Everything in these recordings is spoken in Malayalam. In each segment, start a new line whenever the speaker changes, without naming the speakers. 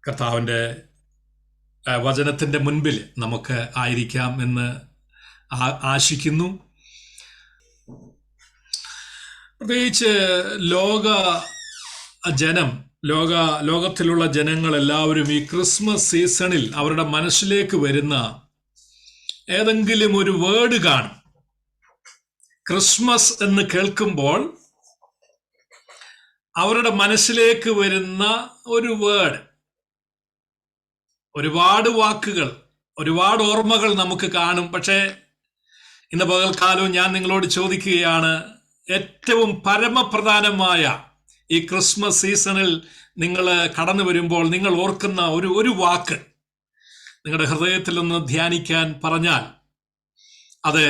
കർത്താവിൻ്റെ വചനത്തിൻ്റെ മുൻപിൽ നമുക്ക് ആയിരിക്കാം എന്ന് ആശിക്കുന്നു. പ്രത്യേകിച്ച് ലോകത്തിലുള്ള ജനങ്ങൾ എല്ലാവരും ഈ ക്രിസ്മസ് സീസണിൽ അവരുടെ മനസ്സിലേക്ക് വരുന്ന ഏതെങ്കിലും ഒരു വേർഡ് കാണും. ക്രിസ്മസ് എന്ന് കേൾക്കുമ്പോൾ അവരുടെ മനസ്സിലേക്ക് വരുന്ന ഒരു വേർഡ്, ഒരുപാട് വാക്കുകൾ, ഒരുപാട് ഓർമ്മകൾ നമുക്ക് കാണും. പക്ഷേ ഇന്ന് പകൽക്കാലവും ഞാൻ നിങ്ങളോട് ചോദിക്കുകയാണ്, ഏറ്റവും പരമപ്രധാനമായ ഈ ക്രിസ്മസ് സീസണിൽ നിങ്ങൾ കടന്നു വരുമ്പോൾ നിങ്ങൾ ഓർക്കുന്ന ഒരു വാക്ക് നിങ്ങളുടെ ഹൃദയത്തിൽ ഒന്ന് ധ്യാനിക്കാൻ പറഞ്ഞാൽ, അത്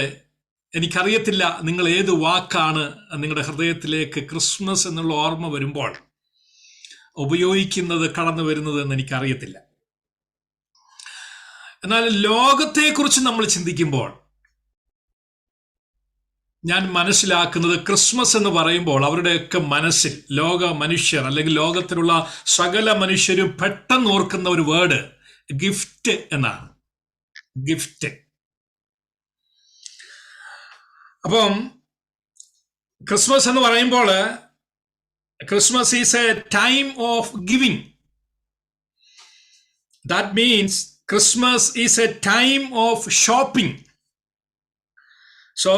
എനിക്കറിയത്തില്ല നിങ്ങൾ ഏത് വാക്കാണ് നിങ്ങളുടെ ഹൃദയത്തിലേക്ക് ക്രിസ്മസ് എന്നുള്ള ഓർമ്മ വരുമ്പോൾ ഉപയോഗിക്കുന്നത്, കടന്നു വരുന്നത് എന്ന് എനിക്കറിയത്തില്ല. എന്നാൽ ലോകത്തെക്കുറിച്ച് നമ്മൾ ചിന്തിക്കുമ്പോൾ ഞാൻ മനസ്സിലാക്കുന്നത്, ക്രിസ്മസ് എന്ന് പറയുമ്പോൾ അവരുടെയൊക്കെ മനസ്സിൽ മനുഷ്യർ അല്ലെങ്കിൽ ലോകത്തിലുള്ള സകല മനുഷ്യരും പെട്ടെന്ന് ഓർക്കുന്ന ഒരു വേർഡ് ഗിഫ്റ്റ് എന്നാണ്. ഗിഫ്റ്റ്. അപ്പം ക്രിസ്മസ് എന്ന് പറയുമ്പോൾ Christmas is A time of giving. That means Christmas is A time of shopping. So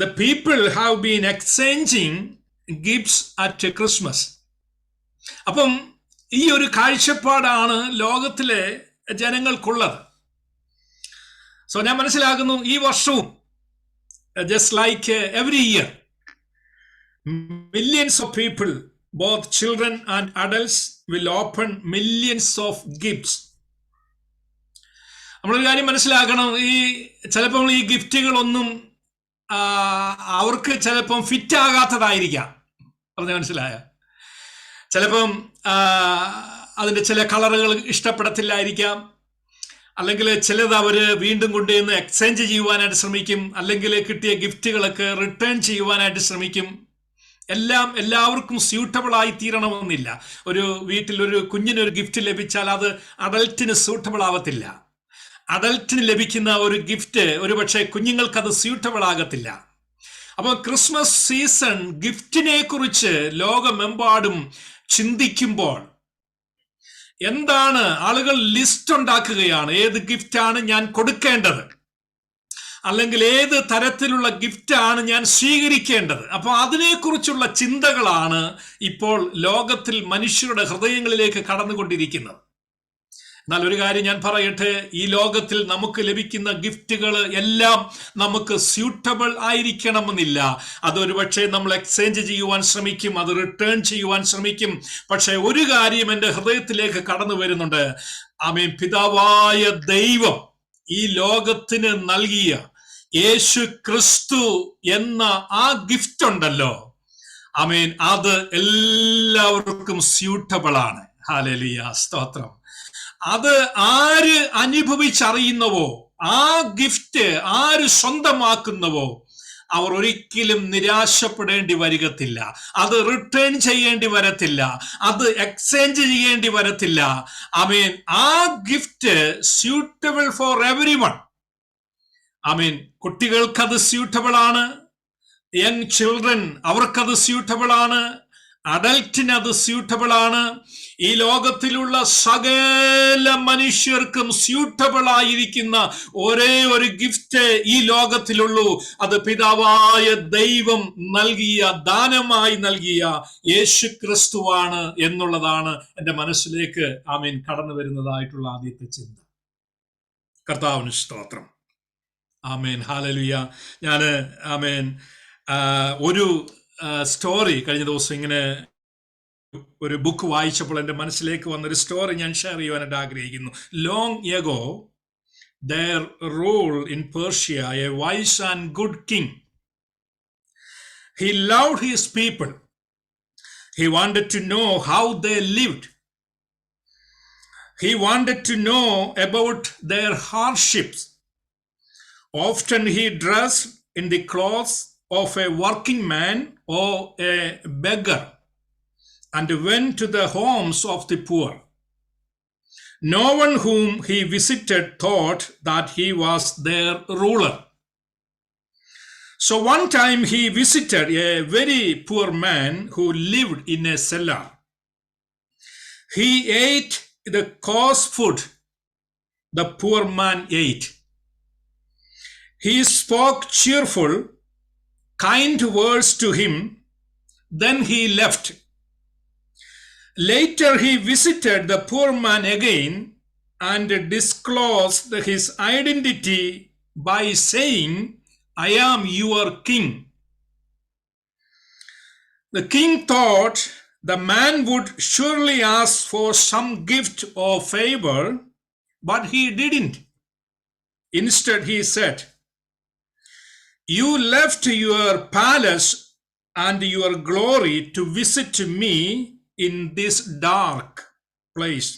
the people have been exchanging gifts at Christmas. അപ്പം ഈ ഒരു കാഴ്ചപ്പാടാണ് ലോകത്തിലെ ജനങ്ങൾക്കുള്ളത്. സോ ഞാൻ മനസ്സിലാക്കുന്നു, ഈ വർഷവും just like every year, millions of people, both children and adults, will open millions of gifts. നമ്മളൊരു കാര്യം മനസ്സിലാക്കണം, ചിലപ്പോൾ ഈ ഗിഫ്റ്റുകളൊന്നും അവർക്ക് ചിലപ്പം ഫിറ്റ് ആകാത്തതായിരിക്കാം. പറഞ്ഞ മനസ്സിലായ? ചിലപ്പം അതിൻ്റെ ചില കളറുകൾ ഇഷ്ടപ്പെടത്തില്ലായിരിക്കാം, അല്ലെങ്കിൽ ചിലത് അവർ വീണ്ടും കൊണ്ടുവന്ന് എക്സ്ചേഞ്ച് ചെയ്യുവാനായിട്ട് ശ്രമിക്കും, അല്ലെങ്കിൽ കിട്ടിയ ഗിഫ്റ്റുകളൊക്കെ റിട്ടേൺ ചെയ്യുവാനായിട്ട് ശ്രമിക്കും. എല്ലാവർക്കും സ്യൂട്ടബിൾ ആയി തീരണമെന്നില്ല. ഒരു വീട്ടിൽ ഒരു കുഞ്ഞിനൊരു ഗിഫ്റ്റ് ലഭിച്ചാൽ അത് അഡൽട്ടിന് സ്യൂട്ടബിൾ ആവത്തില്ല. അഡൽട്ടിന് ലഭിക്കുന്ന ഒരു ഗിഫ്റ്റ് ഒരുപക്ഷെ കുഞ്ഞുങ്ങൾക്ക് അത് സ്യൂട്ടബിൾ ആകത്തില്ല. അപ്പോൾ ക്രിസ്മസ് സീസൺ ഗിഫ്റ്റിനെ കുറിച്ച് ലോകമെമ്പാടും ചിന്തിക്കുമ്പോൾ എന്താണ്, ആളുകൾ ലിസ്റ്റ് ഉണ്ടാക്കുകയാണ്. ഏത് ഗിഫ്റ്റാണ് ഞാൻ കൊടുക്കേണ്ടത്, അല്ലെങ്കിൽ ഏത് തരത്തിലുള്ള ഗിഫ്റ്റാണ് ഞാൻ സ്വീകരിക്കേണ്ടത്. അപ്പോൾ അതിനെക്കുറിച്ചുള്ള ചിന്തകളാണ് ഇപ്പോൾ ലോകത്തിൽ മനുഷ്യരുടെ ഹൃദയങ്ങളിലേക്ക് കടന്നുകൊണ്ടിരിക്കുന്നത്. എന്നാൽ ഒരു കാര്യം ഞാൻ പറയട്ടെ, ഈ ലോകത്തിൽ നമുക്ക് ലഭിക്കുന്ന ഗിഫ്റ്റുകൾ എല്ലാം നമുക്ക് സ്യൂട്ടബിൾ ആയിരിക്കണമെന്നില്ല. അതൊരു പക്ഷേ നമ്മൾ എക്സ്ചേഞ്ച് ചെയ്യുവാൻ ശ്രമിക്കും, അത് റിട്ടേൺ ചെയ്യുവാൻ ശ്രമിക്കും. പക്ഷെ ഒരു കാര്യം എൻ്റെ ഹൃദയത്തിലേക്ക് കടന്നു വരുന്നുണ്ട്. ആമേൻ. പിതാവായ ദൈവം ഈ ലോകത്തിന് നൽകിയ യേശു ക്രിസ്തു എന്ന ആ ഗിഫ്റ്റ് ഉണ്ടല്ലോ, ആമേൻ, അത് എല്ലാവർക്കും സ്യൂട്ടബിൾ ആണ്. ഹല്ലേലൂയ, സ്തോത്രം. അത് ആര് അനുഭവിച്ചറിയുന്നവോ, ആ ഗിഫ്റ്റ് ആര് സ്വന്തമാക്കുന്നവോ, അവർ ഒരിക്കലും നിരാശപ്പെടേണ്ടി വരികത്തില്ല. അത് റിട്ടേൺ ചെയ്യേണ്ടി വരത്തില്ല, അത് എക്സ്ചേഞ്ച് ചെയ്യേണ്ടി വരത്തില്ല. ആമേൻ. ആ gift suitable for everyone. Amen. കുട്ടികൾക്കത് സ്യൂട്ടബിൾ ആണ്, യങ് ചിൽഡ്രൻ അവർക്കത് സ്യൂട്ടബിൾ ആണ്, അഡൽറ്റിന് അത് സ്യൂട്ടബിൾ ആണ്. ഈ ലോകത്തിലുള്ള സകല മനുഷ്യർക്കും സ്യൂട്ടബിൾ ആയിരിക്കുന്ന ഒരേ ഒരു ഗിഫ്റ്റ് ഈ ലോകത്തിലുള്ളൂ. അത് പിതാവായ ദൈവം നൽകിയ, ദാനമായി നൽകിയ യേശു ക്രിസ്തുവാണ് എന്നുള്ളതാണ് എൻ്റെ മനസ്സിലേക്ക് ആമേൻ കടന്നു വരുന്നതായിട്ടുള്ള ആദ്യത്തെ ചിന്ത. കർത്താവിന് സ്തോത്രം. ആമേൻ. ഹല്ലേലൂയ. ഞാൻ ആമേൻ ഒരു സ്റ്റോറി കഴിഞ്ഞ ദിവസം ഇങ്ങനെ ഒരു ബുക്ക് വായിച്ചപ്പോൾ എൻ്റെ മനസ്സിലേക്ക് വന്നൊരു സ്റ്റോറി ഞാൻ ഷെയർ ചെയ്യുവാനായിട്ട് ആഗ്രഹിക്കുന്നു. Long ago there ruled in Persia a wise and good king. He loved his people. He wanted to know how they lived. He wanted to know about their hardships. Often he dressed in the clothes of a working man or a beggar and went to the homes of the poor. No one whom he visited thought that he was their ruler. So one time he visited a very poor man who lived in a cellar. He ate the coarse food the poor man ate. He spoke cheerful, kind words to him. Then he left. Later he visited the poor man again and disclosed his identity by saying, I am your king. The king thought the man would surely ask for some gift or favor, but he didn't. Instead, he said, you left your palace and your glory to visit me in this dark place.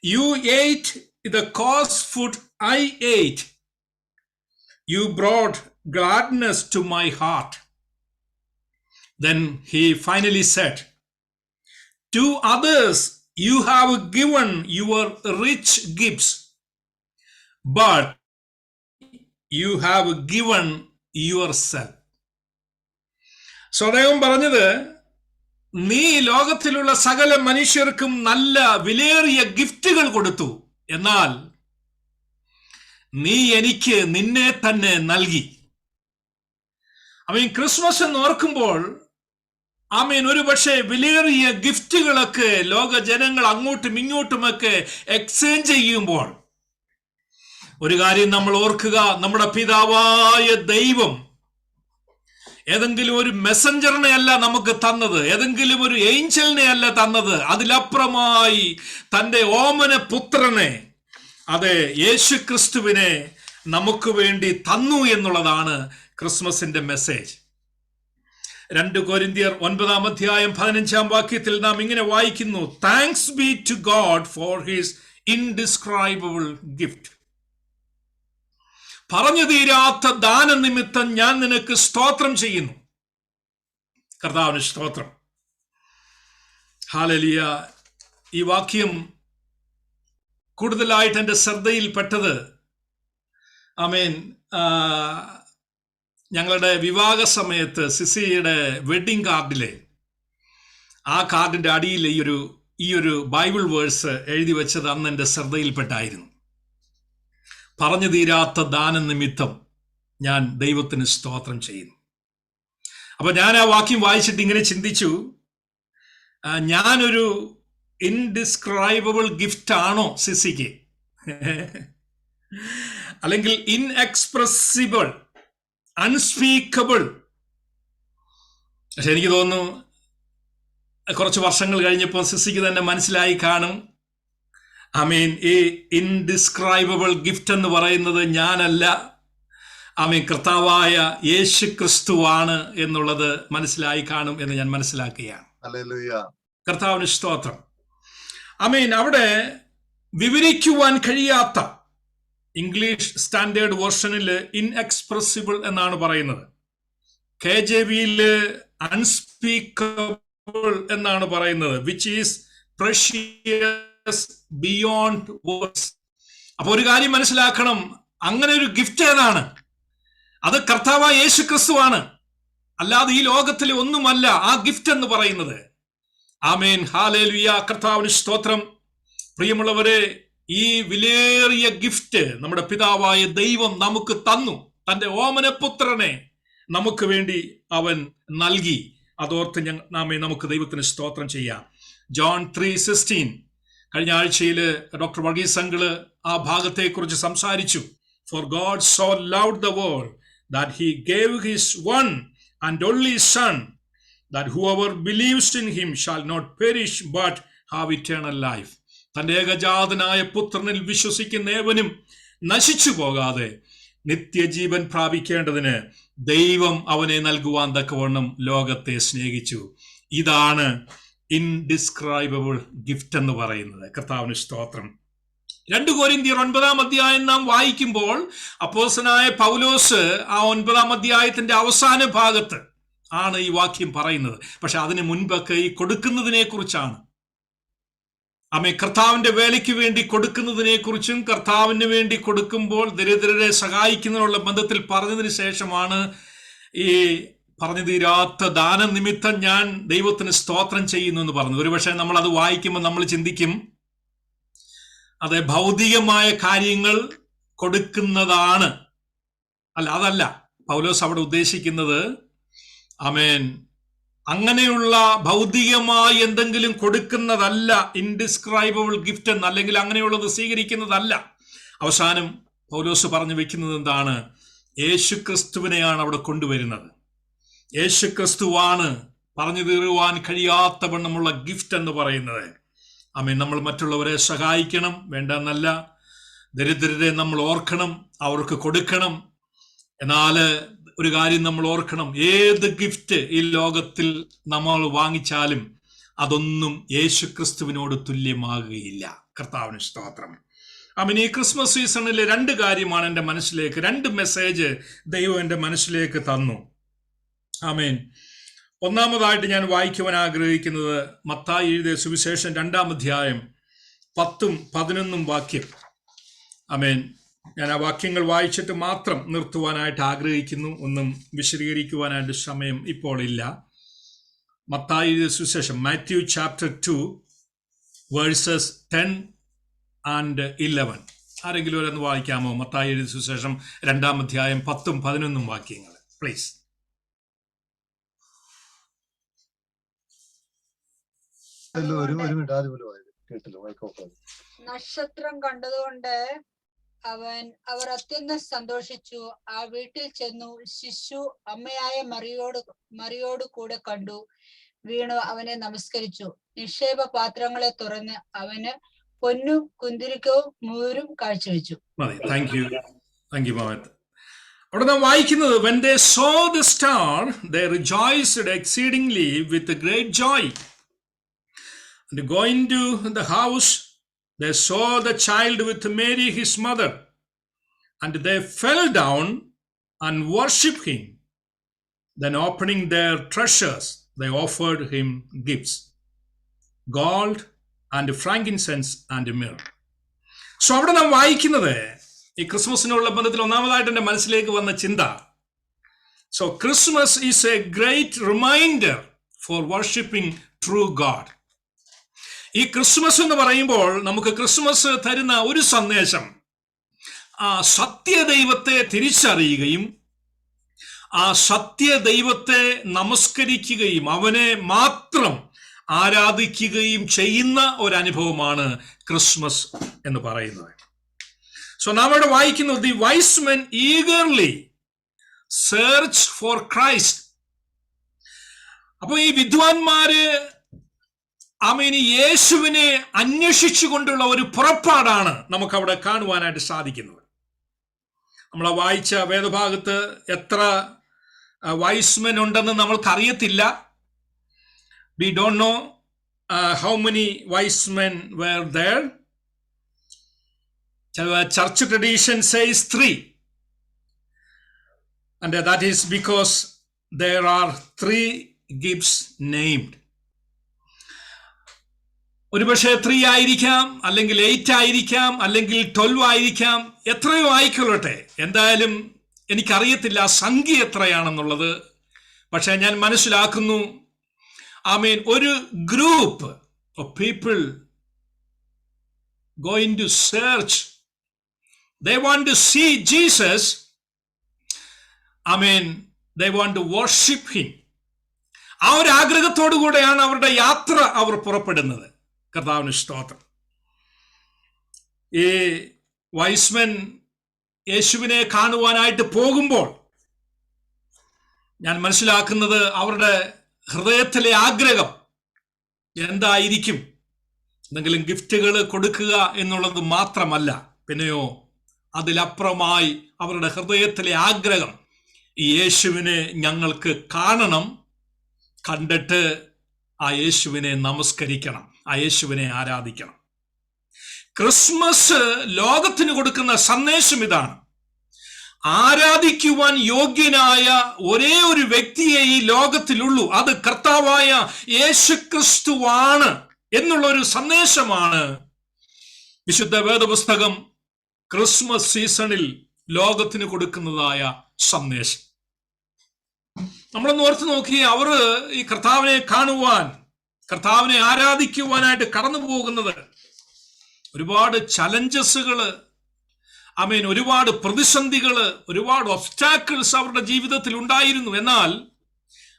You ate the coarse food I ate. You brought gladness to my heart. Then he finally said, to others you have given your rich gifts, but you have given yourself. So അദ്ദേഹം പറഞ്ഞത്, നീ ലോകത്തിലുള്ള സകല മനുഷ്യർക്കും നല്ല വിലയേറിയ ഗിഫ്റ്റുകൾ കൊടുത്തു, എന്നാൽ നീ എനിക്ക് നിന്നെ തന്നെ നൽകി. ക്രിസ്മസ് എന്ന് ഓർക്കുമ്പോൾ ഒരു പക്ഷേ വിലയേറിയ ഗിഫ്റ്റുകളൊക്കെ ലോക ജനങ്ങൾ അങ്ങോട്ടും ഇങ്ങോട്ടുമൊക്കെ എക്സ്ചേഞ്ച് ചെയ്യുമ്പോൾ ഒരു കാര്യം നമ്മൾ ഓർക്കുക, നമ്മുടെ പിതാവായ ദൈവം ഏതെങ്കിലും ഒരു മെസ്സഞ്ചറിനെ അല്ല നമുക്ക് തന്നത്, ഏതെങ്കിലും ഒരു ഏഞ്ചലിനെ അല്ല തന്നത്, അതിലപ്പുറമായി തൻ്റെ ഓമന പുത്രനെ, അതെ യേശു ക്രിസ്തുവിനെ നമുക്ക് വേണ്ടി തന്നു എന്നുള്ളതാണ് ക്രിസ്മസിന്റെ മെസ്സേജ്. 2 കൊരിന്ത്യർ 9:15 നാം ഇങ്ങനെ വായിക്കുന്നു, thanks be to God for his indescribable gift. പറഞ്ഞു തീരാത്ത ദാനനിമിത്തം ഞാൻ നിനക്ക് സ്തോത്രം ചെയ്യുന്നു. കർത്താവിന് സ്തോത്രം. ഹല്ലേലൂയ. ഈ വാക്യം കൂടുതലായിട്ട് എൻ്റെ ശ്രദ്ധയിൽപ്പെട്ടത് ഞങ്ങളുടെ വിവാഹ സമയത്ത് സിസിയുടെ വെഡിങ് കാർഡിലെ ആ കാർഡിൻ്റെ അടിയിൽ ഈ ഒരു ബൈബിൾ വേഴ്സ് എഴുതി വെച്ചത് അന്ന് എൻ്റെ ശ്രദ്ധയിൽപ്പെട്ടായിരുന്നു. പറഞ്ഞു തീരാത്ത ദാനനിമിത്തം ഞാൻ ദൈവത്തിന് സ്തോത്രം ചെയ്യുന്നു. അപ്പൊ ഞാൻ ആ വാക്യം വായിച്ചിട്ട് ഇങ്ങനെ ചിന്തിച്ചു, ഞാനൊരു ഇൻഡിസ്ക്രൈബിൾ ഗിഫ്റ്റ് ആണോ സിസിക്ക്, അല്ലെങ്കിൽ ഇൻഎക്സ്പ്രസിബിൾ, അൺസ്പീക്കബിൾ? പക്ഷെ എനിക്ക് തോന്നുന്നു കുറച്ച് വർഷങ്ങൾ കഴിഞ്ഞപ്പോൾ സിസിക്ക് തന്നെ മനസ്സിലായി കാണും, ഈ ഇൻഡിസ്ക്രൈബിൾ ഗിഫ്റ്റ് എന്ന് പറയുന്നത് ഞാനല്ല, കർത്താവായ യേശു ക്രിസ്തുവാണ് എന്നുള്ളത് മനസ്സിലായി കാണും എന്ന് ഞാൻ മനസ്സിലാക്കുകയാണ്. കർത്താവിന് സ്തോത്രം. അവിടെ വിവരിക്കുവാൻ കഴിയാത്ത, ഇംഗ്ലീഷ് സ്റ്റാൻഡേർഡ് വേർഷനിൽ ഇൻഎക്സ്പ്രസിബിൾ എന്നാണ് പറയുന്നത്, KJV അൺസ്പീക്കബിൾ എന്നാണ് പറയുന്നത്, which is precious beyond words. അപ്പൊ ഒരു കാര്യം മനസ്സിലാക്കണം, അങ്ങനെ ഒരു ഗിഫ്റ്റ് ഏതാണ്? അത് കർത്താവായ യേശു ക്രിസ്തുവാണ്, അല്ലാതെ ഈ ലോകത്തിലെ ഒന്നുമല്ല ആ ഗിഫ്റ്റ് എന്ന് പറയുന്നത്. ആമേൻ, ഹല്ലേലൂയ. കർത്താവിന് സ്തോത്രം. പ്രിയമുള്ളവരെ, ഈ വിലയേറിയ ഗിഫ്റ്റ് നമ്മുടെ പിതാവായ ദൈവം നമുക്ക് തന്നു. തന്റെ ഓമനപുത്രനെ നമുക്ക് വേണ്ടി അവൻ നൽകി. അതോർത്ത് നമുക്ക് ദൈവത്തിന് സ്തോത്രം ചെയ്യാം. ജോൺ 3:16 കഴിഞ്ഞ ആഴ്ചയിൽ ഡോക്ടർ വർഗീസ് അങ്കിള് ആ ഭാഗത്തെക്കുറിച്ച് സംസാരിച്ചു. For God so loved the world that he gave his one and only son, that whoever believes in him shall not perish but have eternal life. തന്റെ ഏകജാതനായ പുത്രനിൽ വിശ്വസിക്കുന്ന ഏവനും നശിച്ചു പോകാതെ നിത്യജീവൻ പ്രാപിക്കേണ്ടതിന് ദൈവം അവനെ നൽകുവാൻ തക്കവണ്ണം ലോകത്തെ സ്നേഹിച്ചു. ഇതാണ് ഇൻഡിസ്ക്രൈബിൾ ഗിഫ്റ്റ് എന്ന് പറയുന്നത്. കർത്താവിന് സ്തോത്രം. 2 കൊരിന്ത്യർ 9 നാം വായിക്കുമ്പോൾ അപ്പോസ്തലനായ പൗലോസ് ആ 9 അവസാന ഭാഗത്ത് ആണ് ഈ വാക്യം പറയുന്നത്. പക്ഷെ അതിന് മുൻപൊക്കെ ഈ കൊടുക്കുന്നതിനെ കുറിച്ചാണ്. കർത്താവിന്റെ വേലയ്ക്ക് വേണ്ടി കൊടുക്കുന്നതിനെ കുറിച്ചും കർത്താവിന് വേണ്ടി കൊടുക്കുമ്പോൾ ദരിദ്രരെ സഹായിക്കുന്നതിനുള്ള ബന്ധത്തിൽ പറഞ്ഞതിന് ശേഷമാണ് ഈ പറഞ്ഞു തീരാത്ത ദാനനിമിത്തം ഞാൻ ദൈവത്തിന് സ്തോത്രം ചെയ്യുന്നു എന്ന് പറഞ്ഞു. ഒരുപക്ഷെ നമ്മൾ അത് വായിക്കുമ്പോൾ നമ്മൾ ചിന്തിക്കും അത് ഭൗതികമായ കാര്യങ്ങൾ കൊടുക്കുന്നതാണ്. അതല്ല പൗലോസ് അവിടെ ഉദ്ദേശിക്കുന്നത്. ആമേൻ. അങ്ങനെയുള്ള ഭൗതികമായി എന്തെങ്കിലും കൊടുക്കുന്നതല്ല ഇൻഡിസ്ക്രൈബിൾ ഗിഫ്റ്റ് എന്ന്, അല്ലെങ്കിൽ അങ്ങനെയുള്ളത് സ്വീകരിക്കുന്നതല്ല. അവസാനം പൗലോസ് പറഞ്ഞു വെക്കുന്നത് എന്താണ്? യേശുക്രിസ്തുവിനെയാണ് അവിടെ കൊണ്ടുവരുന്നത്. യേശുക്രിസ്തുവാണ് പറഞ്ഞു തീരുവാൻ കഴിയാത്ത വണ്ണമുള്ള ഗിഫ്റ്റ് എന്ന് പറയുന്നത്. ആമേൻ. നമ്മൾ മറ്റുള്ളവരെ സഹായിക്കണം, വേണ്ടെന്നല്ല. ദരിദ്രരെ നമ്മൾ ഓർക്കണം, അവർക്ക് കൊടുക്കണം. എന്നാൽ ഒരു കാര്യം നമ്മൾ ഓർക്കണം, ഏത് ഗിഫ്റ്റ് ഈ ലോകത്തിൽ നമ്മൾ വാങ്ങിച്ചാലും അതൊന്നും യേശുക്രിസ്തുവിനോട് തുല്യമാകുകയില്ല. കർത്താവിന് സ്തോത്രം. ആമേൻ. ഈ ക്രിസ്മസ് സീസണിൽ 2 കാര്യമാണ് എൻ്റെ മനസ്സിലേക്ക്, 2 മെസ്സേജ് ദൈവം എൻ്റെ മനസ്സിലേക്ക് തന്നു. ആമേൻ. ഒന്നാമതായിട്ട് ഞാൻ വായിക്കുവാൻ ആഗ്രഹിക്കുന്നത് മത്തായി എഴുതിയ സുവിശേഷം 2-ാം അധ്യായം 10-ഉം 11-ഉം വാക്യം. ആമേൻ. ഞാൻ ആ വാക്യങ്ങൾ വായിച്ചിട്ട് മാത്രം നിർത്തുവാനായിട്ട് ആഗ്രഹിക്കുന്നു. ഒന്നും വിശദീകരിക്കുവാനായിട്ട് സമയം ഇപ്പോൾ ഇല്ല. മത്തായി എഴുതിയ സുവിശേഷം, മാത്യു ചാപ്റ്റർ 2 വേഴ്സസ് 10 and 11. ആരെങ്കിലും ഒരെന്ന് വായിക്കാമോ? മത്തായി എഴുതിയ സുവിശേഷം 2-ാം അധ്യായം 10-ഉം 11-ഉം വാക്യങ്ങൾ പ്ലീസ്.
നക്ഷത്രം കണ്ടതുകൊണ്ട് അവർ അത്യന്തം സന്തോഷിച്ചു. ആ വീട്ടിൽ ചെന്നു ശിശു അമ്മയായ മറിയോട് കൂടെ കണ്ടു, വീണു അവനെ നമസ്കരിച്ചു. നിക്ഷേപ പാത്രങ്ങളെ തുറന്ന് അവന് പൊന്നും കുന്തിരിക്കവും മൂരും കാഴ്ചവെച്ചു.
അവിടെ നാം വായിക്കുന്നത്, when they saw the star they rejoiced exceedingly with great joy, and going to the house they saw the child with Mary his mother, and they fell down and worshipped him. Then opening their treasures they offered him gifts, gold and frankincense and myrrh. So അവിടെ നാം വായിക്കുന്നത്, ഈ ക്രിസ്മസിനുള്ള ബന്ധത്തിൽ ഒന്നാമതായിട്ട് എൻ്റെ മനസ്സിലേക്ക് വന്ന ചിന്ത, so Christmas is a great reminder for worshipping true God. ഈ ക്രിസ്മസ് എന്ന് പറയുമ്പോൾ നമുക്ക് ക്രിസ്മസ് തരുന്ന ഒരു സന്ദേശം, ആ സത്യദൈവത്തെ തിരിച്ചറിയുകയും ആ സത്യദൈവത്തെ നമസ്കരിക്കുകയും അവനെ മാത്രം ആരാധിക്കുകയും ചെയ്യുന്ന ഒരനുഭവമാണ് ക്രിസ്മസ് എന്ന് പറയുന്നത്. സോ നാം ഇവിടെ വായിക്കുന്നു, the wise men eagerly search for Christ. അപ്പൊ ഈ വിദ്വാൻമാര് ആമേൻ യേശുവിനെ അന്വേഷിച്ചുകൊണ്ടുള്ള ഒരു പുറപ്പാടാണ് നമുക്ക് അവിടെ കാണുവാനായിട്ട് സാധിക്കുന്നത്. നമ്മൾ വായിച്ച വേദഭാഗത്ത് എത്ര വൈസ്മെൻ ഉണ്ടെന്ന് നമ്മൾക്കറിയത്തില്ല. We don't know how many wise men were there. Church tradition says 3, and that is because there are 3 gifts named. ഒരുപക്ഷെ 3 ആയിരിക്കാം, അല്ലെങ്കിൽ 8 ആയിരിക്കാം, അല്ലെങ്കിൽ 12 ആയിരിക്കാം, എത്രയോ ആയിക്കൊള്ളട്ടെ. എന്തായാലും എനിക്കറിയത്തില്ല സംഖ്യ എത്രയാണെന്നുള്ളത്. പക്ഷെ ഞാൻ മനസ്സിലാക്കുന്നു, ആമേൻ, ഒരു group of people going to search, they want to see Jesus, amen, they want to worship him. ആ ഒരു ആഗ്രഹത്തോടു കൂടെയാണ് അവരുടെ യാത്ര അവർ പുറപ്പെടുന്നത്. കർത്താവിന് സ്തോത്രം. ഈ വൈസ്മെൻ യേശുവിനെ കാണുവാനായിട്ട് പോകുമ്പോൾ ഞാൻ മനസ്സിലാക്കുന്നത് അവരുടെ ഹൃദയത്തിലെ ആഗ്രഹം എന്തായിരിക്കും? എന്തെങ്കിലും ഗിഫ്റ്റുകൾ കൊടുക്കുക എന്നുള്ളത് മാത്രമല്ല, പിന്നെയോ അതിലപ്പുറമായി അവരുടെ ഹൃദയത്തിലെ ആഗ്രഹം ഈ യേശുവിനെ ഞങ്ങൾക്ക് കാണണം, കണ്ടിട്ട് ആ യേശുവിനെ നമസ്കരിക്കണം, ആ യേശുവിനെ ആരാധിക്കണം. ക്രിസ്മസ് ലോകത്തിന് കൊടുക്കുന്ന സന്ദേശം ഇതാണ്: ആരാധിക്കുവാൻ യോഗ്യനായ ഒരേ ഒരു വ്യക്തിയെ ഈ ലോകത്തിലുള്ളൂ, അത് കർത്താവായ യേശുക്രിസ്തുവാണ് എന്നുള്ളൊരു സന്ദേശമാണ് വിശുദ്ധ വേദപുസ്തകം ക്രിസ്മസ് സീസണിൽ ലോകത്തിന് കൊടുക്കുന്നതായ സന്ദേശം. നമ്മളൊന്ന് ഓർത്ത് നോക്കി, അവർ ഈ കർത്താവിനെ കാണുവാൻ, കർത്താവിനെ ആരാധിക്കുവാനായിട്ട് കടന്നു പോകുന്നത് ഒരുപാട് ചലഞ്ചസുകള്, ഒരുപാട് പ്രതിസന്ധികള്, ഒരുപാട് ഒബ്സ്റ്റാക്കിൾസ് അവരുടെ ജീവിതത്തിൽ ഉണ്ടായിരുന്നു. എന്നാൽ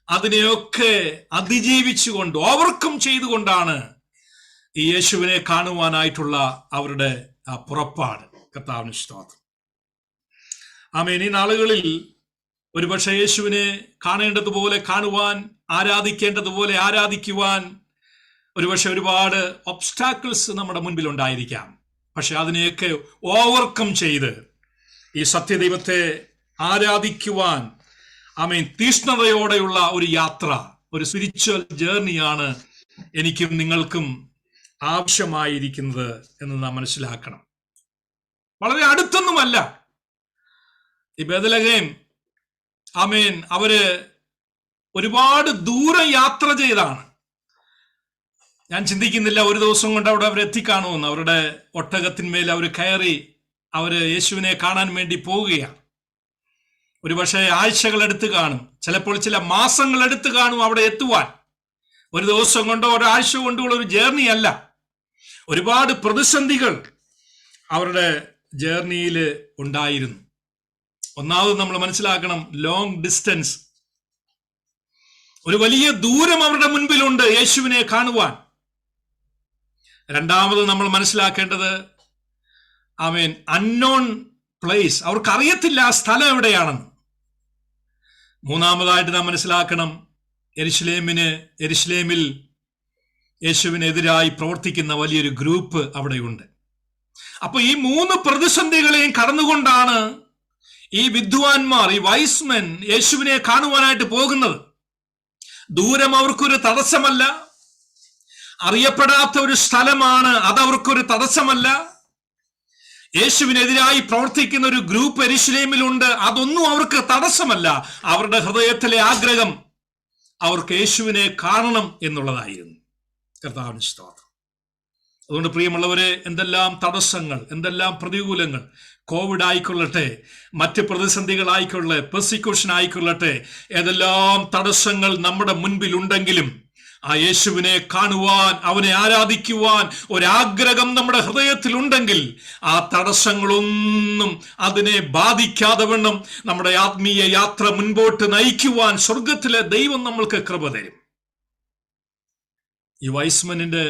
അതിനെയൊക്കെ അതിജീവിച്ചുകൊണ്ട്, ഓവർകം ചെയ്തുകൊണ്ടാണ് ഈ യേശുവിനെ കാണുവാനായിട്ടുള്ള അവരുടെ പുറപ്പാട്. കർത്താവിന് സ്തോത്രം. ഈ നാളുകളിൽ ഒരുപക്ഷെ യേശുവിനെ കാണേണ്ടതുപോലെ കാണുവാൻ, ആരാധിക്കേണ്ടതുപോലെ ആരാധിക്കുവാൻ ഒരുപക്ഷെ ഒരുപാട് ഒബ്സ്റ്റാക്കിൾസ് നമ്മുടെ മുൻപിൽ ഉണ്ടായിരിക്കാം. പക്ഷെ അതിനെയൊക്കെ ഓവർകം ചെയ്ത് ഈ സത്യദൈവത്തെ ആരാധിക്കുവാൻ തീഷ്ണതയോടെയുള്ള ഒരു യാത്ര, ഒരു സ്പിരിച്വൽ ജേർണിയാണ് എനിക്കും നിങ്ങൾക്കും ആവശ്യമായിരിക്കുന്നത് എന്ന് നാം മനസ്സിലാക്കണം. വളരെ അടുത്തൊന്നുമല്ല ഈ ബേത്ലഹേം. അവര് ഒരുപാട് ദൂരം യാത്ര ചെയ്താണ്. ഞാൻ ചിന്തിക്കുന്നില്ല ഒരു ദിവസം കൊണ്ട് അവിടെ അവർ എത്തിക്കാണുമെന്ന്. അവരുടെ ഒട്ടകത്തിന്മേൽ അവർ കയറി അവര് യേശുവിനെ കാണാൻ വേണ്ടി പോവുകയാണ്. ഒരുപക്ഷെ ആഴ്ചകൾ എടുത്ത് കാണും, ചിലപ്പോൾ ചില മാസങ്ങൾ എടുത്ത് കാണും അവിടെ എത്തുവാൻ. ഒരു ദിവസം കൊണ്ടോ ഒരാഴ്ച കൊണ്ടോ ഉള്ള ഒരു ജേർണി അല്ല. ഒരുപാട് പ്രതിസന്ധികൾ അവരുടെ ജേർണിയിൽ ഉണ്ടായിരുന്നു. ഒന്നാമത് നമ്മൾ മനസ്സിലാക്കണം, ലോങ് ഡിസ്റ്റൻസ്, ഒരു വലിയ ദൂരം അവരുടെ മുൻപിലുണ്ട് യേശുവിനെ കാണുവാൻ. രണ്ടാമത് നമ്മൾ മനസ്സിലാക്കേണ്ടത് അൺനോൺ പ്ലേസ്, അവർക്ക് അറിയത്തില്ല ആ സ്ഥലം എവിടെയാണെന്ന്. മൂന്നാമതായിട്ട് നാം മനസ്സിലാക്കണം, യെരുശലേമിൽ യേശുവിനെതിരായി പ്രവർത്തിക്കുന്ന വലിയൊരു ഗ്രൂപ്പ് അവിടെയുണ്ട്. അപ്പൊ ഈ മൂന്ന് പ്രതിസന്ധികളെയും കടന്നുകൊണ്ടാണ് ഈ വിദ്വാൻമാർ, ഈ വൈസ്മെൻ യേശുവിനെ കാണുവാനായിട്ട് പോകുന്നത്. ദൂരം അവർക്കൊരു തടസ്സമല്ല, അറിയപ്പെടാത്ത ഒരു സ്ഥലമാണ്, അതവർക്കൊരു തടസ്സമല്ല. യേശുവിനെതിരായി പ്രവർത്തിക്കുന്ന ഒരു ഗ്രൂപ്പ് യെരുശലേമിലുണ്ട്, അതൊന്നും അവർക്ക് തടസ്സമല്ല. അവരുടെ ഹൃദയത്തിലെ ആഗ്രഹം അവർക്ക് യേശുവിനെ കാണണം എന്നുള്ളതായിരുന്നു. കർത്താവിന് സ്തോത്രം. അതുകൊണ്ട് പ്രിയമുള്ളവരെ, എന്തെല്ലാം തടസ്സങ്ങൾ, എന്തെല്ലാം പ്രതികൂലങ്ങൾ, കോവിഡ് ആയിക്കൊള്ളട്ടെ, മറ്റ് പ്രതിസന്ധികളായിക്കൊള്ളട്ടെ, പെർസിക്യൂഷൻ ആയിക്കൊള്ളട്ടെ, ഏതെല്ലാം തടസ്സങ്ങൾ നമ്മുടെ മുൻപിൽ ഉണ്ടെങ്കിലും ആ യേശുവിനെ കാണുവാൻ, അവനെ ആരാധിക്കുവാൻ ഒരാഗ്രഹം നമ്മുടെ ഹൃദയത്തിൽ ഉണ്ടെങ്കിൽ ആ തടസ്സങ്ങളൊന്നും അതിനെ ബാധിക്കാതെ വണ്ണം നമ്മുടെ ആത്മീയ യാത്ര മുൻപോട്ട് നയിക്കുവാൻ സ്വർഗത്തിലെ ദൈവം നമ്മൾക്ക് കൃപ തരും. ഈ വൈസ്മനിന്റെ,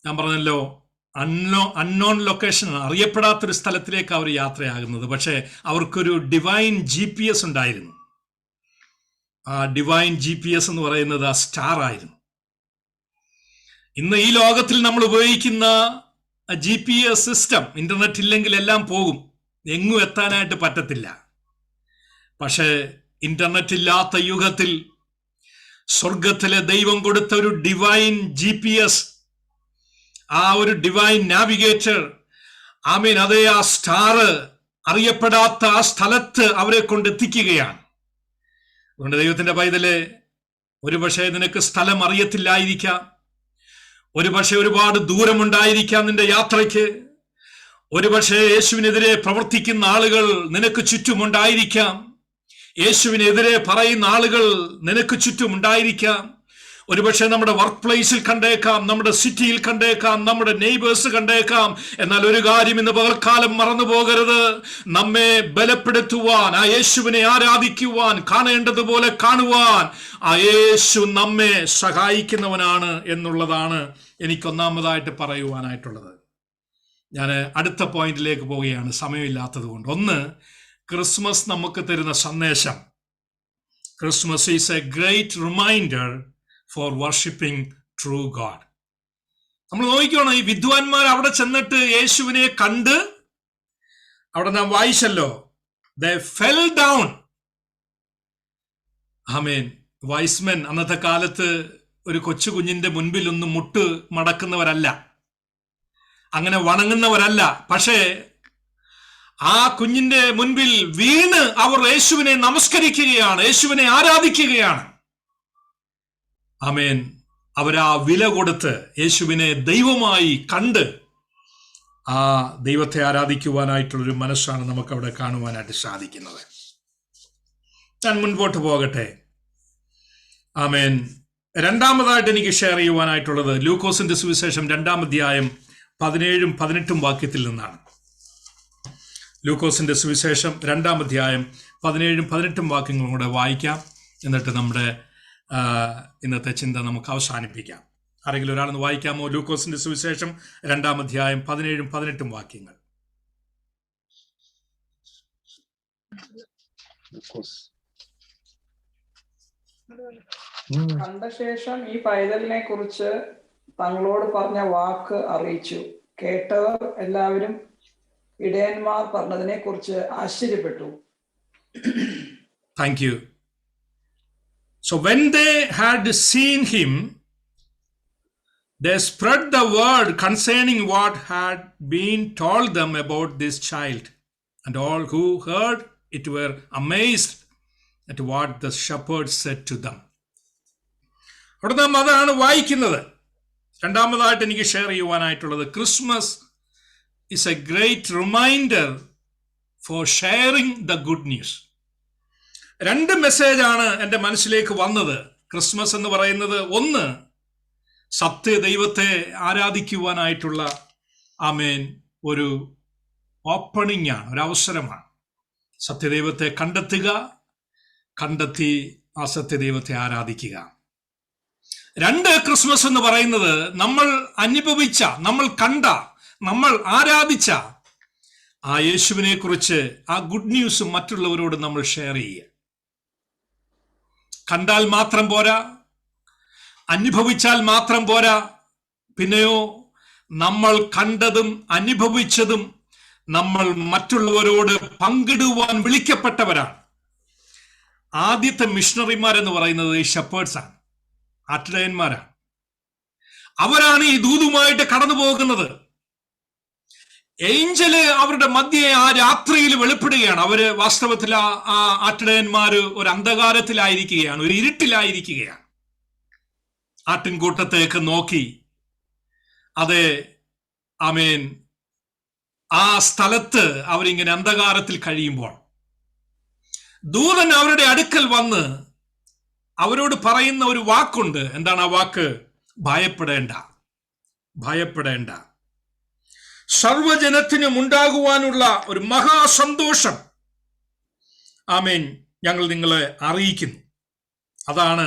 ഞാൻ പറഞ്ഞല്ലോ, അൺനോൺ ലൊക്കേഷൻ, അറിയപ്പെടാത്തൊരു സ്ഥലത്തിലേക്ക് അവർ യാത്രയാകുന്നത്. പക്ഷെ അവർക്കൊരു ഡിവൈൻ GPS ഉണ്ടായിരുന്നു. ആ ഡിവൈൻ GPS എന്ന് പറയുന്നത് ആ സ്റ്റാർ ആയിരുന്നു. ഇന്ന് ഈ ലോകത്തിൽ നമ്മൾ ഉപയോഗിക്കുന്ന GPS സിസ്റ്റം, ഇന്റർനെറ്റ് ഇല്ലെങ്കിൽ എല്ലാം പോകും, എങ്ങും എത്താനായിട്ട് പറ്റത്തില്ല. പക്ഷേ ഇന്റർനെറ്റ് ഇല്ലാത്ത യുഗത്തിൽ സ്വർഗത്തിലെ ദൈവം കൊടുത്ത ഒരു ഡിവൈൻ GPS, ആ ഒരു ഡിവൈൻ നാവിഗേറ്റർ, അതേ ആ സ്റ്റാർ അറിയപ്പെടാത്ത ആ സ്ഥലത്ത് അവരെ കൊണ്ടെത്തിക്കുകയാണ്. അതുകൊണ്ട് ദൈവത്തിന്റെ പൈതലെ, ഒരുപക്ഷെ നിനക്ക് സ്ഥലം അറിയത്തില്ലായിരിക്കാം, ഒരുപക്ഷെ ഒരുപാട് ദൂരമുണ്ടായിരിക്കാം നിന്റെ യാത്രയ്ക്ക്, ഒരുപക്ഷെ യേശുവിനെതിരെ പ്രവർത്തിക്കുന്ന ആളുകൾ നിനക്ക് ചുറ്റുമുണ്ടായിരിക്കാം, യേശുവിനെതിരെ പറയുന്ന ആളുകൾ നിനക്ക് ചുറ്റുമുണ്ടായിരിക്കാം. ഒരുപക്ഷെ നമ്മുടെ വർക്ക് പ്ലേസിൽ കണ്ടേക്കാം, നമ്മുടെ സിറ്റിയിൽ കണ്ടേക്കാം, നമ്മുടെ നെയ്ബേഴ്സ് കണ്ടേക്കാം. എന്നാൽ ഒരു കാര്യം ഇന്ന് പകൽക്കാലം മറന്നു പോകരുത്, നമ്മെ ബലപ്പെടുത്തുവാൻ, ആ യേശുവിനെ ആരാധിക്കുവാൻ, കാണേണ്ടതുപോലെ കാണുവാൻ ആ യേശു നമ്മെ സഹായിക്കുന്നവനാണ് എന്നുള്ളതാണ് എനിക്കൊന്നാമതായിട്ട് പറയുവാനായിട്ടുള്ളത്. ഞാൻ അടുത്ത പോയിന്റിലേക്ക് പോവുകയാണ്, സമയമില്ലാത്തത് കൊണ്ട്. ഒന്ന്, ക്രിസ്മസ് നമുക്ക് തരുന്ന സന്ദേശം. Christmas is a great reminder for worshipping true God. നമ്മൾ നോക്കിക്കോണം, ഈ വിദ്വാൻമാർ അവിടെ ചെന്നിട്ട് യേശുവിനെ കണ്ട്, അവിടെ നാം വായിച്ചല്ലോ, they fell down. വൈസ്മെൻ അന്നത്തെ കാലത്ത് ഒരു കൊച്ചു കുഞ്ഞിന്റെ മുൻപിൽ ഒന്നും മുട്ട് മടക്കുന്നവരല്ല, അങ്ങനെ വണങ്ങുന്നവരല്ല. പക്ഷേ ആ കുഞ്ഞിന്റെ മുൻപിൽ വീണ് അവർ യേശുവിനെ നമസ്കരിക്കുകയാണ്, യേശുവിനെ ആരാധിക്കുകയാണ്. അവരാ വില കൊടുത്ത് യേശുവിനെ ദൈവമായി കണ്ട് ആ ദൈവത്തെ ആരാധിക്കുവാനായിട്ടുള്ളൊരു മനസ്സാണ് നമുക്ക് അവിടെ കാണുവാനായിട്ട് സാധിക്കുന്നത്. ഞാൻ മുൻപോട്ട് പോകട്ടെ. ആമേൻ. രണ്ടാമതായിട്ട് എനിക്ക് ഷെയർ ചെയ്യുവാനായിട്ടുള്ളത് ലൂക്കോസിന്റെ സുവിശേഷം 2-ാം അധ്യായം 17-18 വാക്യത്തിൽ നിന്നാണ്. ലൂക്കോസിന്റെ സുവിശേഷം 2-ാം അധ്യായം 17-18 വാക്യങ്ങളും കൂടെ വായിക്കാം. എന്നിട്ട് നമ്മുടെ ഇന്നത്തെ ചിന്ത നമുക്ക് അവസാനിപ്പിക്കാം. ആരെങ്കിലും ഒരാളൊന്ന് വായിക്കാമോ? ലൂക്കോസിന്റെ സുവിശേഷം 2-ാം അധ്യായം 17-18 വാക്യങ്ങൾ.
കണ്ട ശേഷം ഈ പൈതലിനെ കുറിച്ച് തങ്ങളോട് പറഞ്ഞ വാക്ക് അറിയിച്ചു. കേട്ടവർ എല്ലാവരും ഇടയന്മാർ പറഞ്ഞതിനെ കുറിച്ച് ആശ്ചര്യപ്പെട്ടു.
Thank you. So when they had seen him, they spread the word concerning what had been told them about this child, and all who heard it were amazed at what the shepherds said to them. അവിടെ നാം അതാണ് വായിക്കുന്നത്. രണ്ടാമതായിട്ട് എനിക്ക് ഷെയർ ചെയ്യുവാനായിട്ടുള്ളത്, Christmas is a great reminder for sharing the good news. 2 മെസ്സേജാണ് എൻ്റെ മനസ്സിലേക്ക് വന്നത്. ക്രിസ്മസ് എന്ന് പറയുന്നത്, ഒന്ന്, സത്യദൈവത്തെ ആരാധിക്കുവാനായിട്ടുള്ള ആമേൻ ഒരു ഓപ്പണിംഗ് ആണ്, ഒരു അവസരമാണ്. സത്യദൈവത്തെ കണ്ടെത്തി ആ സത്യദൈവത്തെ ആരാധിക്കുക. 2, ക്രിസ്മസ് എന്ന് പറയുന്നത് നമ്മൾ അനുഭവിച്ച, നമ്മൾ കണ്ട, നമ്മൾ ആരാധിച്ച ആ യേശുവിനെ കുറിച്ച് ആ ഗുഡ് ന്യൂസ് മറ്റുള്ളവരോട് നമ്മൾ ഷെയർ ചെയ്യുക. കണ്ടാൽ മാത്രം പോരാ, അനുഭവിച്ചാൽ മാത്രം പോരാ, പിന്നെയോ നമ്മൾ കണ്ടതും അനുഭവിച്ചതും നമ്മൾ മറ്റുള്ളവരോട് പങ്കിടുവാൻ വിളിക്കപ്പെട്ടവരാണ്. ആദ്യത്തെ മിഷണറിമാരെന്ന് പറയുന്നത് ഈ ഷെപ്പേർഡ്സാണ്, ആട്ടിടയന്മാരാണ്. അവരാണ് ഈ ദൂതുമായിട്ട് കടന്നു പോകുന്നത്. ഏഞ്ചല് അവരുടെ മധ്യേ ആ രാത്രിയിൽ വെളിപ്പെടുകയാണ്. അവര് വാസ്തവത്തിൽ ആ ആട്ടിടയന്മാര് ഒരു അന്ധകാരത്തിലായിരിക്കുകയാണ്, ഒരു ഇരുട്ടിലായിരിക്കുകയാണ്. ആട്ടിൻകൂട്ടത്തേക്ക് നോക്കി, അതെ ആമേൻ, ആ സ്ഥലത്ത് അവരിങ്ങനെ അന്ധകാരത്തിൽ കഴിയുമ്പോൾ ദൂതൻ അവരുടെ അടുക്കൽ വന്ന് അവരോട് പറയുന്ന ഒരു വാക്കുണ്ട്. എന്താണ് ആ വാക്ക്? ഭയപ്പെടേണ്ട. സർവജനത്തിനും ഉണ്ടാകുവാനുള്ള ഒരു മഹാസന്തോഷം ആമേൻ ഞങ്ങൾ നിങ്ങളെ അറിയിക്കുന്നു. അതാണ്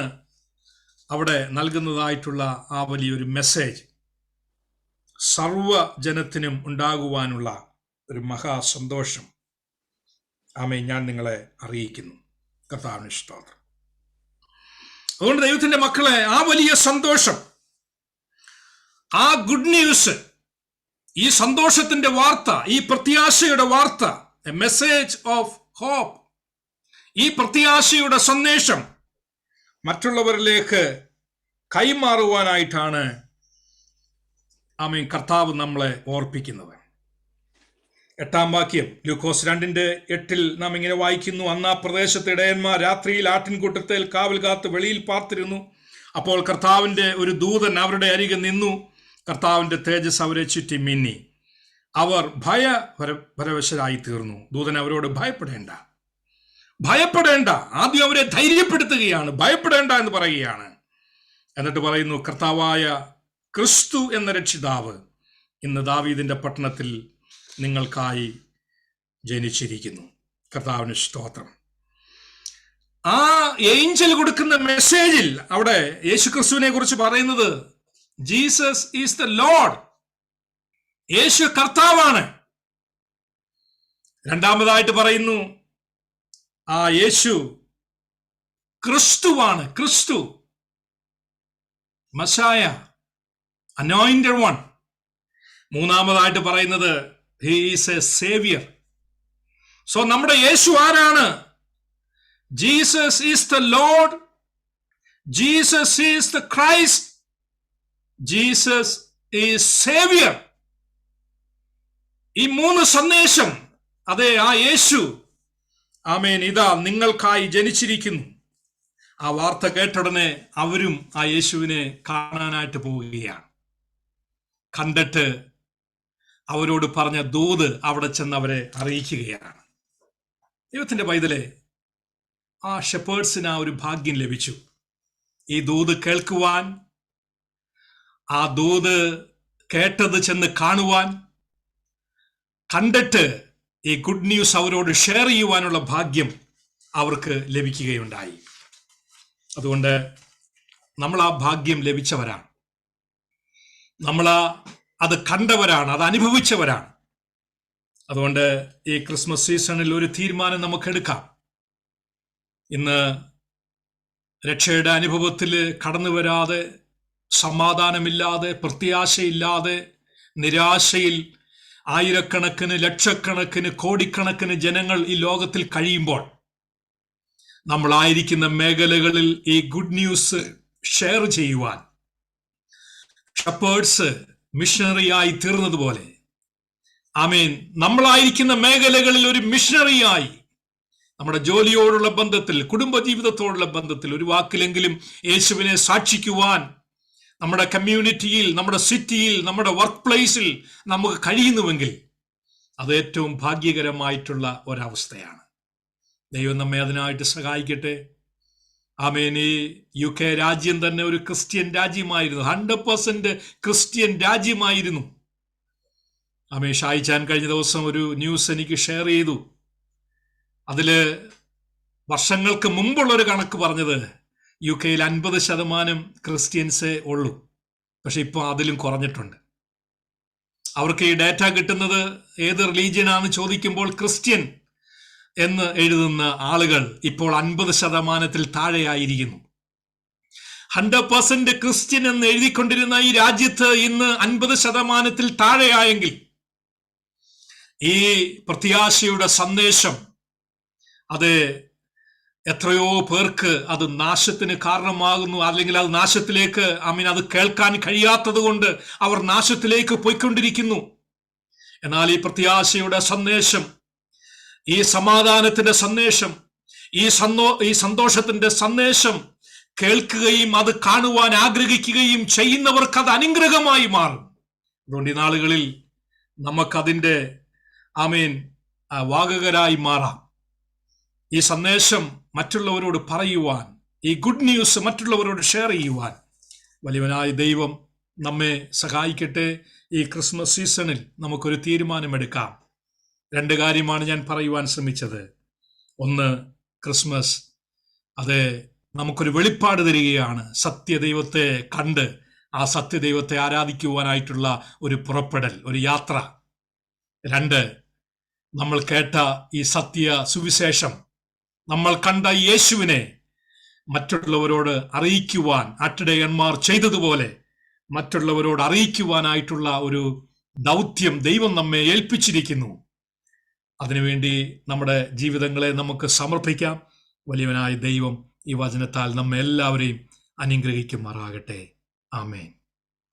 അവിടെ നൽകുന്നതായിട്ടുള്ള ആ വലിയൊരു മെസ്സേജ്. സർവജനത്തിനും ഉണ്ടാകുവാനുള്ള ഒരു മഹാസന്തോഷം ആമേൻ ഞാൻ നിങ്ങളെ അറിയിക്കുന്നു. കർത്താവിന് സ്തോത്രം. അതുകൊണ്ട് ദൈവത്തിന്റെ മക്കളെ, ആ വലിയ സന്തോഷം, ആ ഗുഡ് ന്യൂസ്, ഈ സന്തോഷത്തിന്റെ വാർത്ത, ഈ പ്രത്യാശയുടെ വാർത്ത, എ മെസ്സേജ് ഓഫ് ഹോപ്പ്, ഈ പ്രത്യാശയുടെ സന്ദേശം മറ്റുള്ളവരിലേക്ക് കൈമാറുവാനായിട്ടാണ് ആമേൻ കർത്താവ് നമ്മളെ ഓർപ്പിക്കുന്നത്. 8-ാം വാക്യം ലൂക്കോസ് 2:8 നാം ഇങ്ങനെ വായിക്കുന്നു. അന്ന് ആ പ്രദേശത്തെ ഇടയന്മാർ രാത്രിയിൽ ആട്ടിൻകൂട്ടത്തിൽ കാവൽ കാത്ത് വെളിയിൽ പാർത്തിരുന്നു. അപ്പോൾ കർത്താവിന്റെ ഒരു ദൂതൻ അവരുടെ അരികെ നിന്നു. കർത്താവിന്റെ തേജസ് അവരെ ചുറ്റി മിന്നി. അവർ ഭയപരവശരായി തീർന്നു. ദൂതൻ അവരോട് ഭയപ്പെടേണ്ട. ആദ്യം അവരെ ധൈര്യപ്പെടുത്തുകയാണ്, ഭയപ്പെടേണ്ട എന്ന് പറയുകയാണ്. എന്നിട്ട് പറയുന്നു, കർത്താവായ ക്രിസ്തു എന്ന രക്ഷിതാവ് ഇന്ന് ദാവീദിന്റെ പട്ടണത്തിൽ നിങ്ങൾക്കായി ജനിച്ചിരിക്കുന്നു. കർത്താവിന് സ്തോത്രം. ആ ഏഞ്ചൽ കൊടുക്കുന്ന മെസ്സേജിൽ അവിടെ യേശു ക്രിസ്തുവിനെ കുറിച്ച് പറയുന്നത്, ജീസസ് ഈസ് ദ ലോർഡ്, യേശു കർത്താവാണ്. രണ്ടാമതായിട്ട് പറയുന്നു, ആ യേശു ക്രിസ്തുവാണ്, ക്രിസ്തു മശായ, അനോയിന്റഡ് വൺ. മൂന്നാമതായിട്ട് പറയുന്നത്, he is a saviour. So നമ്മുടെ യേശു ആരാണ്? Jesus is the Lord, Jesus is the Christ, Jesus is saviour. ഈ 3 സന്ദേശം, അതെ, ആ യേശു ആമേൻ ഇതാ നിങ്ങൾക്കായി ജനിച്ചിരിക്കുന്നു. ആ വാർത്ത കേട്ടുടനെ അവരും ആ യേശുവിനെ കാണാനായിട്ട് പോവുകയാണ്. കണ്ടിട്ട് അവരോട് പറഞ്ഞ ദൂത് അവിടെ ചെന്ന് അവരെ അറിയിക്കുകയാണ്. ദൈവത്തിന്റെ പൈതലെ, ആ ഷെപ്പേഴ്സിന് ആ ഒരു ഭാഗ്യം ലഭിച്ചു. ഈ ദൂത് കേൾക്കുവാൻ, ആ ദൂത് കേട്ടത് ചെന്ന് കാണുവാൻ, കണ്ടിട്ട് ഈ ഗുഡ് ന്യൂസ് അവരോട് ഷെയർ ചെയ്യുവാനുള്ള ഭാഗ്യം അവർക്ക് ലഭിക്കുകയുണ്ടായി. അതുകൊണ്ട് നമ്മൾ ആ ഭാഗ്യം ലഭിച്ചവരാണ്, നമ്മൾ അത് കണ്ടവരാണ്, അത് അനുഭവിച്ചവരാണ്. അതുകൊണ്ട് ഈ ക്രിസ്മസ് സീസണിൽ ഒരു തീരുമാനം നമുക്കെടുക്കാം. ഇന്ന് രക്ഷയുടെ അനുഭവത്തിൽ കടന്നു വരാതെ, സമാധാനമില്ലാതെ, പ്രത്യാശയില്ലാതെ, നിരാശയിൽ ആയിരക്കണക്കിന്, ലക്ഷക്കണക്കിന്, കോടിക്കണക്കിന് ജനങ്ങൾ ഈ ലോകത്തിൽ കഴിയുമ്പോൾ നമ്മളായിരിക്കുന്ന മേഖലകളിൽ ഈ ഗുഡ് ന്യൂസ് ഷെയർ ചെയ്യുവാൻ ഷെപ്പേഴ്സ് മിഷണറിയായി തീർന്നതുപോലെ, ആമേൻ, നമ്മളായിരിക്കുന്ന മേഖലകളിൽ ഒരു മിഷണറിയായി നമ്മുടെ ജോലിയോടുള്ള ബന്ധത്തിൽ, കുടുംബജീവിതത്തോടുള്ള ബന്ധത്തിൽ ഒരു വാക്കിലെങ്കിലും യേശുവിനെ സാക്ഷിക്കുവാൻ നമ്മുടെ കമ്മ്യൂണിറ്റിയിൽ, നമ്മുടെ സിറ്റിയിൽ, നമ്മുടെ വർക്ക് പ്ലേസിൽ നമുക്ക് കഴിയുന്നുവെങ്കിൽ അത് ഏറ്റവും ഭാഗ്യകരമായിട്ടുള്ള ഒരവസ്ഥയാണ്. ദൈവം നമ്മെ അതിനായിട്ട് സഹായിക്കട്ടെ. ആമേൻ. ഈ UK രാജ്യം തന്നെ ഒരു ക്രിസ്ത്യൻ രാജ്യമായിരുന്നു, 100% ക്രിസ്ത്യൻ രാജ്യമായിരുന്നു. ആമേൻ. ഷായിച്ചാൻ കഴിഞ്ഞ ദിവസം ഒരു ന്യൂസ് എനിക്ക് ഷെയർ ചെയ്തു. അതില് വർഷങ്ങൾക്ക് മുമ്പുള്ളൊരു കണക്ക് പറഞ്ഞത് UK-യിൽ 50% ക്രിസ്ത്യൻസേ ഉള്ളൂ. പക്ഷെ ഇപ്പോൾ അതിലും കുറഞ്ഞിട്ടുണ്ട്. അവർക്ക് ഈ ഡാറ്റ കിട്ടുന്നത് ഏത് റിലീജിയനാണെന്ന് ചോദിക്കുമ്പോൾ ക്രിസ്ത്യൻ എന്ന് എഴുതുന്ന ആളുകൾ ഇപ്പോൾ 50% താഴെയായിരിക്കുന്നു. 100% ക്രിസ്ത്യൻ എന്ന് എഴുതിക്കൊണ്ടിരുന്ന ഈ രാജ്യത്ത് ഇന്ന് 50% താഴെയായെങ്കിൽ ഈ പ്രത്യാശയുടെ സന്ദേശം അത് എത്രയോ പേർക്ക് അത് നാശത്തിന് കാരണമാകുന്നു, അല്ലെങ്കിൽ അത് നാശത്തിലേക്ക്, അത് കേൾക്കാൻ കഴിയാത്തത് കൊണ്ട് അവർ നാശത്തിലേക്ക് പോയിക്കൊണ്ടിരിക്കുന്നു. എന്നാൽ ഈ പ്രത്യാശയുടെ സന്ദേശം, ഈ സമാധാനത്തിന്റെ സന്ദേശം, ഈ സന്തോഷത്തിന്റെ സന്ദേശം കേൾക്കുകയും അത് കാണുവാൻ ആഗ്രഹിക്കുകയും ചെയ്യുന്നവർക്ക് അത് അനുഗ്രഹമായി മാറും. അതുകൊണ്ട് ഈ നാളുകളിൽ നമുക്കതിൻ്റെ വാഹകരായി മാറാം. ഈ സന്ദേശം മറ്റുള്ളവരോട് പറയുവാൻ, ഈ ഗുഡ് ന്യൂസ് മറ്റുള്ളവരോട് ഷെയർ ചെയ്യുവാൻ വലിയവനായ ദൈവം നമ്മെ സഹായിക്കട്ടെ. ഈ ക്രിസ്മസ് സീസണിൽ നമുക്കൊരു തീരുമാനമെടുക്കാം. 2 കാര്യമാണ് ഞാൻ പറയുവാൻ ശ്രമിച്ചത്. ഒന്ന്, ക്രിസ്മസ് അത് നമുക്കൊരു വെളിപ്പാട് തരികയാണ്, സത്യദൈവത്തെ കണ്ട് ആ സത്യദൈവത്തെ ആരാധിക്കുവാനായിട്ടുള്ള ഒരു പുറപ്പെടൽ, ഒരു യാത്ര. 2, നമ്മൾ കേട്ട ഈ സത്യ സുവിശേഷം, നമ്മൾ കണ്ട യേശുവിനെ മറ്റുള്ളവരോട് അറിയിക്കുവാൻ ആട്ടിടയന്മാർ ചെയ്തതുപോലെ മറ്റുള്ളവരോട് അറിയിക്കുവാനായിട്ടുള്ള ഒരു ദൗത്യം ദൈവം നമ്മെ ഏൽപ്പിച്ചിരിക്കുന്നു. അതിനുവേണ്ടി നമ്മുടെ ജീവിതങ്ങളെ നമുക്ക് സമർപ്പിക്കാം. വലിയവനായ ദൈവം ഈ വചനത്താൽ നമ്മെ എല്ലാവരെയും അനുഗ്രഹിക്കുമാറാകട്ടെ. ആമേൻ.